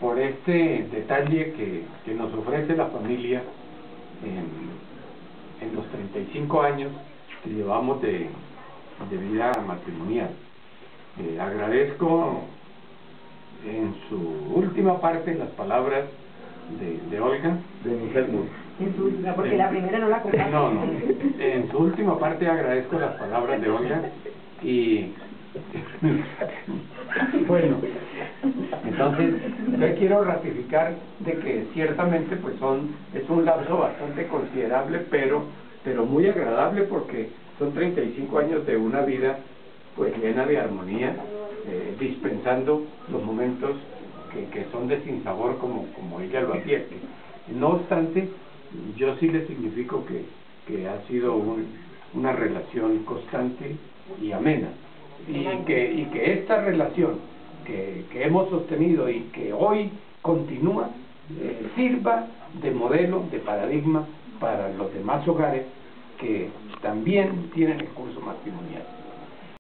por este detalle que nos ofrece la familia en los 35 años que llevamos de vida matrimonial. Agradezco en su última parte las palabras de Olga. De mi Helmut. En su última, porque la primera no la comparto. No. En su última parte agradezco las palabras de Olga y bueno, entonces yo quiero ratificar de que ciertamente pues es un lapso bastante considerable, pero muy agradable, porque son 35 años de una vida pues llena de armonía, dispensando los momentos que son de sinsabor, como ella lo advierte. No obstante, yo sí le significo que ha sido una relación constante y amena, y que esta relación que hemos sostenido y que hoy continúa sirva de modelo, de paradigma para los demás hogares que también tienen el curso matrimonial.